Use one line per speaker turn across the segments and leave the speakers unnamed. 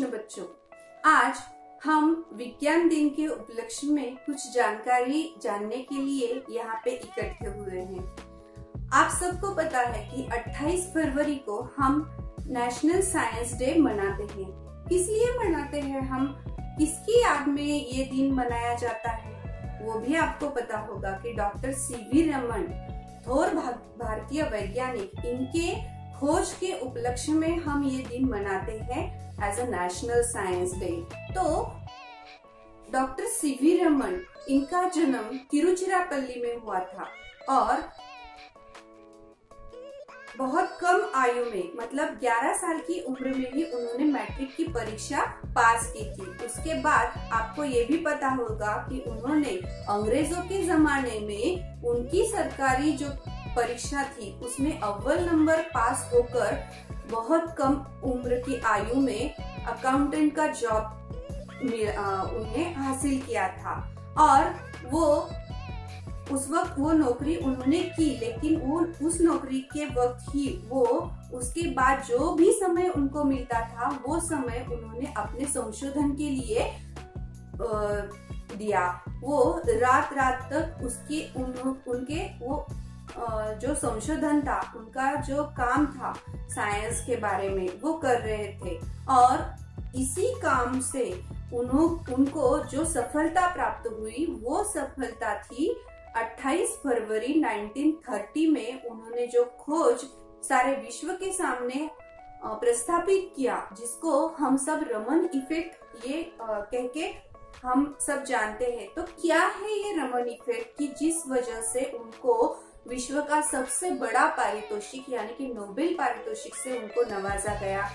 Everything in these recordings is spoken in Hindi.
कृष्ण बच्चों, आज हम विज्ञान दिन के उपलक्ष्य में कुछ जानकारी जानने के लिए यहाँ पे इकट्ठे हुए हैं। आप सबको पता है कि 28 फरवरी को हम नेशनल साइंस डे मनाते हैं। किस लिए मनाते हैं हम, किसकी याद में ये दिन मनाया जाता है, वो भी आपको पता होगा कि डॉक्टर सीवी रमन, थोर भारतीय वैज्ञानिक, इनके खोज के उपलक्ष्य में हम ये दिन मनाते हैं as a national science day. तो डॉक्टर सीवी रमन, इनका जन्म तिरुचिरापल्ली में हुआ था और बहुत कम आयु में, मतलब 11 साल की उम्र में ही उन्होंने मैट्रिक की परीक्षा पास की थी। उसके बाद आपको ये भी पता होगा कि उन्होंने अंग्रेजों के जमाने में उनकी सरकारी जो परीक्षा थी उसमें अव्वल नंबर पास होकर बहुत कम उम्र की आयु में अकाउंटेंट का जॉब उन्हें हासिल किया था और वो उस वक्त वो नौकरी उन्होंने की, लेकिन वो उस नौकरी के वक्त ही वो उसके बाद जो भी समय उनको मिलता था वो समय उन्होंने अपने संशोधन के लिए दिया। वो रात रात तक उनके वो जो संशोधन था, उनका जो काम था साइंस के बारे में, वो कर रहे थे और इसी काम से उनको जो सफलता प्राप्त हुई वो सफलता थी 28 फरवरी 1930 में उन्होंने जो खोज सारे विश्व के सामने प्रस्थापित किया, जिसको हम सब रमन इफेक्ट ये कह के हम सब जानते हैं। तो क्या है ये रमन इफेक्ट कि जिस वजह से उनको विश्व का सबसे बड़ा पारितोषिक यानी कि नोबेल पारितोषिक से उनको नवाजा गया।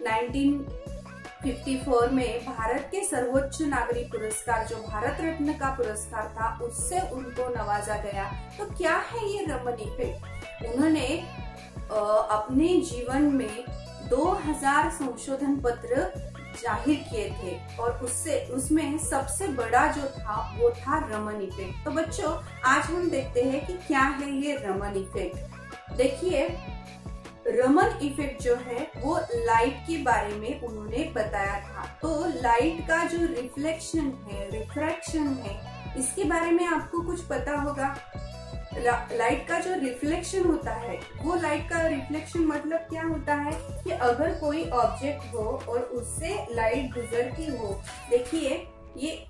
1954 में भारत के सर्वोच्च नागरिक पुरस्कार, जो भारत रत्न का पुरस्कार था, उससे उनको नवाजा गया। तो क्या है ये रमन इफेक्ट? उन्होंने अपने जीवन में 2000 संशोधन पत्र जाहिर किए थे और उसमें सबसे बड़ा जो था वो था रमन इफेक्ट। तो बच्चों, आज हम देखते हैं कि क्या है ये रमन इफेक्ट। देखिए, रमन इफेक्ट जो है वो लाइट के बारे में उन्होंने बताया था। तो लाइट का जो रिफ्लेक्शन है, रिफ्रैक्शन है, इसके बारे में आपको कुछ पता होगा। लाइट का जो रिफ्लेक्शन होता है, वो लाइट का रिफ्लेक्शन मतलब क्या होता है कि अगर कोई ऑब्जेक्ट हो और उससे लाइट गुजरती हो, देखिए ये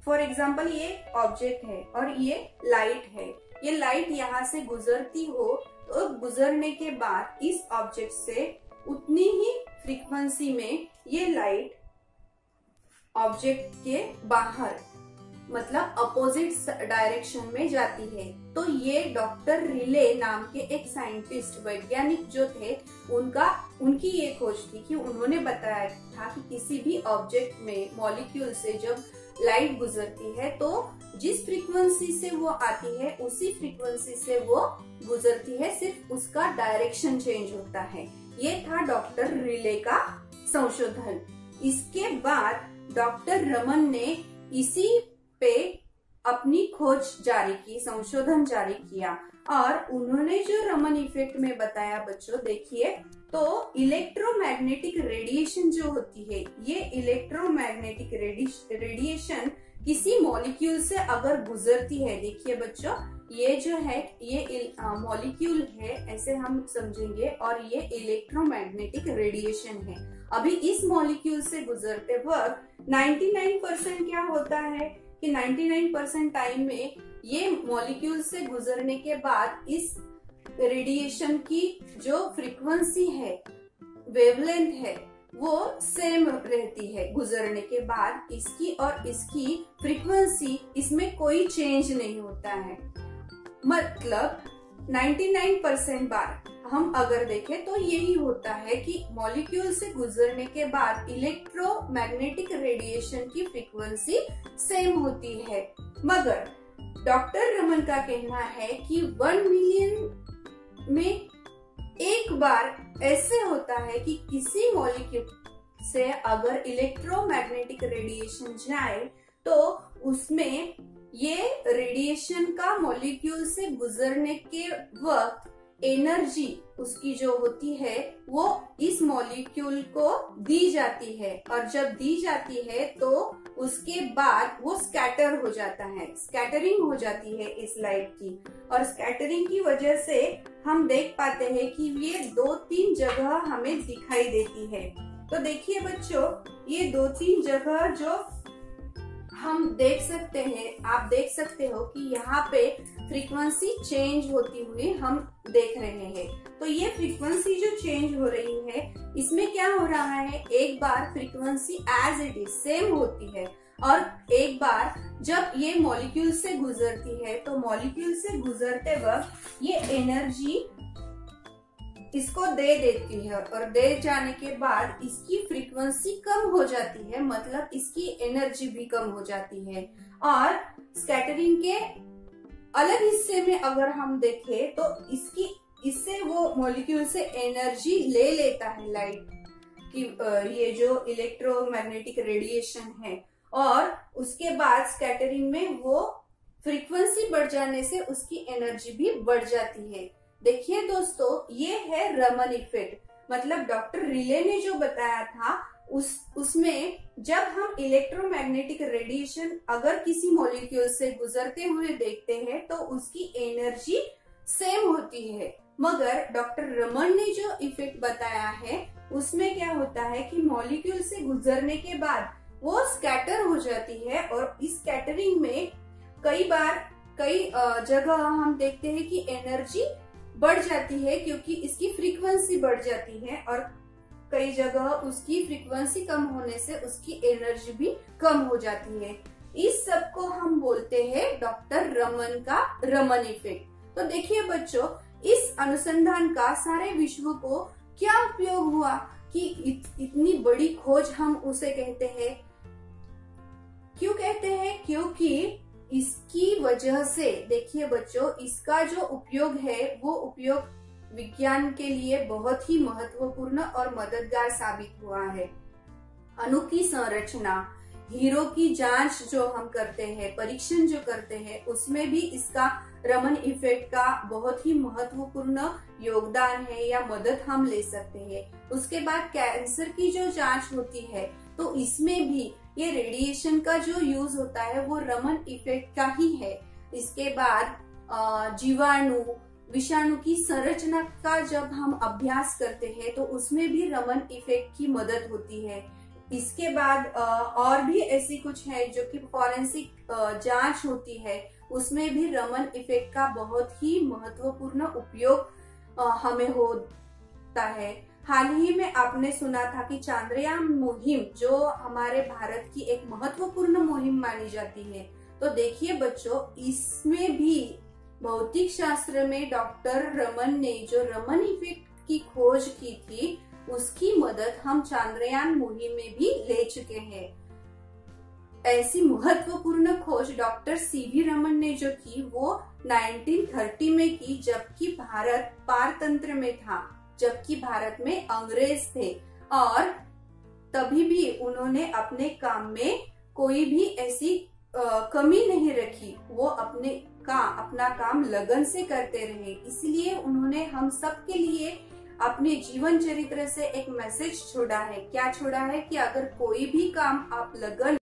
फॉर एग्जांपल ये ऑब्जेक्ट है और ये लाइट है, ये लाइट यहाँ से गुजरती हो तो गुजरने के बाद इस ऑब्जेक्ट से उतनी ही फ्रीक्वेंसी में ये लाइट ऑब्जेक्ट के बाहर, मतलब अपोजिट डायरेक्शन में जाती है। तो ये डॉक्टर रिले नाम के एक साइंटिस्ट, वैज्ञानिक जो थे, उनकी ये खोज थी कि उन्होंने बताया था कि किसी भी ऑब्जेक्ट में, मॉलिक्यूल से जब लाइट गुजरती है तो जिस फ्रीक्वेंसी से वो आती है उसी फ्रीक्वेंसी से वो गुजरती है, सिर्फ उसका डायरेक्शन चेंज होता है। ये था डॉक्टर रिले का संशोधन। इसके बाद डॉक्टर रमन ने इसी पे अपनी खोज जारी की, संशोधन जारी किया और उन्होंने जो रमन इफेक्ट में बताया बच्चों, देखिए, तो इलेक्ट्रोमैग्नेटिक रेडिएशन जो होती है, ये इलेक्ट्रोमैग्नेटिक रेडिएशन किसी मॉलिक्यूल से अगर गुजरती है, देखिए बच्चों, ये जो है ये मॉलिक्यूल है, ऐसे हम समझेंगे, और ये इलेक्ट्रोमैग्नेटिक रेडिएशन है। अभी इस मॉलिक्यूल से गुजरते वक्त 99% क्या होता है कि 99% टाइम में ये मॉलिक्यूल से गुजरने के बाद इस रेडिएशन की जो फ्रीक्वेंसी है, वेवलेंथ है, वो सेम रहती है। गुजरने के बाद इसकी और इसकी फ्रीक्वेंसी, इसमें कोई चेंज नहीं होता है। मतलब 99% बार हम अगर देखें तो यही होता है कि मॉलिक्यूल से गुजरने के बाद इलेक्ट्रोमैग्नेटिक रेडिएशन की फ्रीक्वेंसी सेम होती है। मगर डॉक्टर रमन का कहना है कि 1 मिलियन में एक बार ऐसे होता है कि किसी मॉलिक्यूल से अगर इलेक्ट्रोमैग्नेटिक रेडिएशन जाए तो उसमें ये रेडिएशन का मॉलिक्यूल से गुजरने के वक्त एनर्जी उसकी जो होती है वो इस मॉलिक्यूल को दी जाती है, और जब दी जाती है तो उसके बाद वो स्कैटर हो जाता है, स्कैटरिंग हो जाती है इस लाइट की। और स्कैटरिंग की वजह से हम देख पाते हैं कि ये 2-3 जगह हमें दिखाई देती है। तो देखिए बच्चों, ये 2-3 जगह जो हम देख सकते हैं, आप देख सकते हो कि यहाँ पे फ्रीक्वेंसी चेंज होती हुई हम देख रहे हैं। तो ये फ्रीक्वेंसी जो चेंज हो रही है, इसमें क्या हो रहा है, एक बार frequency as it is same होती है, और एक बार जब ये मॉलिक्यूल से गुजरती है तो मॉलिक्यूल से गुजरते वक्त ये एनर्जी इसको दे देती है, और दे जाने के बाद इसकी फ्रीक्वेंसी कम हो जाती है, मतलब इसकी एनर्जी भी कम हो जाती है। और स्कैटरिंग के अलग हिस्से में अगर हम देखें तो इससे वो मॉलिक्यूल से एनर्जी ले लेता है लाइट की, ये जो इलेक्ट्रोमैग्नेटिक रेडिएशन है, और उसके बाद स्कैटरिंग में वो फ्रीक्वेंसी बढ़ जाने से उसकी एनर्जी भी बढ़ जाती है। देखिए दोस्तों, ये है रमन इफेक्ट, मतलब डॉक्टर रिले ने जो बताया था उसमें जब हम इलेक्ट्रोमैग्नेटिक रेडिएशन अगर किसी मॉलिक्यूल से गुजरते हुए देखते हैं तो उसकी एनर्जी सेम होती है, मगर डॉक्टर रमन ने जो इफेक्ट बताया है उसमें क्या होता है कि मॉलिक्यूल से गुजरने के बाद वो स्कैटर हो जाती है, और इस स्कैटरिंग में कई जगह हम देखते हैं कि एनर्जी बढ़ जाती है क्योंकि इसकी फ्रीक्वेंसी बढ़ जाती है, और कई जगह उसकी फ्रीक्वेंसी कम होने से उसकी एनर्जी भी कम हो जाती है। इस सब को हम बोलते हैं डॉक्टर रमन का रमन इफेक्ट। तो देखिए बच्चों, इस अनुसंधान का सारे विश्व को क्या उपयोग हुआ कि इतनी बड़ी खोज हम उसे कहते हैं। क्यों कहते हैं? क्योंकि इसकी वजह से, देखिए बच्चों, इसका जो उपयोग है वो उपयोग विज्ञान के लिए बहुत ही महत्वपूर्ण और मददगार साबित हुआ है। अणु की संरचना, हीरो की जांच जो हम करते हैं, परीक्षण जो करते हैं, उसमें भी इसका रमन इफेक्ट का बहुत ही महत्वपूर्ण योगदान है या मदद हम ले सकते हैं। उसके बाद कैंसर की जो जांच होती है तो इसमें भी ये रेडिएशन का जो यूज होता है वो रमन इफेक्ट का ही है। इसके बाद जीवाणु, विषाणु की संरचना का जब हम अभ्यास करते हैं तो उसमें भी रमन इफेक्ट की मदद होती है। इसके बाद और भी ऐसी कुछ है जो कि फॉरेंसिक जांच होती है, उसमें भी रमन इफेक्ट का बहुत ही महत्वपूर्ण उपयोग हमें होता है। हाल ही में आपने सुना था कि चांद्रयान मुहिम जो हमारे भारत की एक महत्वपूर्ण मुहिम मानी जाती है। तो देखिए बच्चों, इसमें भी भौतिक शास्त्र में डॉक्टर रमन ने जो रमन इफेक्ट की खोज की थी उसकी मदद हम चांद्रयान मुहिम में भी ले चुके हैं। ऐसी महत्वपूर्ण खोज डॉक्टर सीवी रमन ने जो की वो 1930 में की, जबकि भारत पारतंत्र में था, जबकि भारत में अंग्रेज थे, और तभी भी उन्होंने अपने काम में कोई भी ऐसी कमी नहीं रखी। वो अपना काम लगन से करते रहे। इसलिए उन्होंने हम सब के लिए अपने जीवन चरित्र से एक मैसेज छोड़ा है। क्या छोड़ा है कि अगर कोई भी काम आप लगन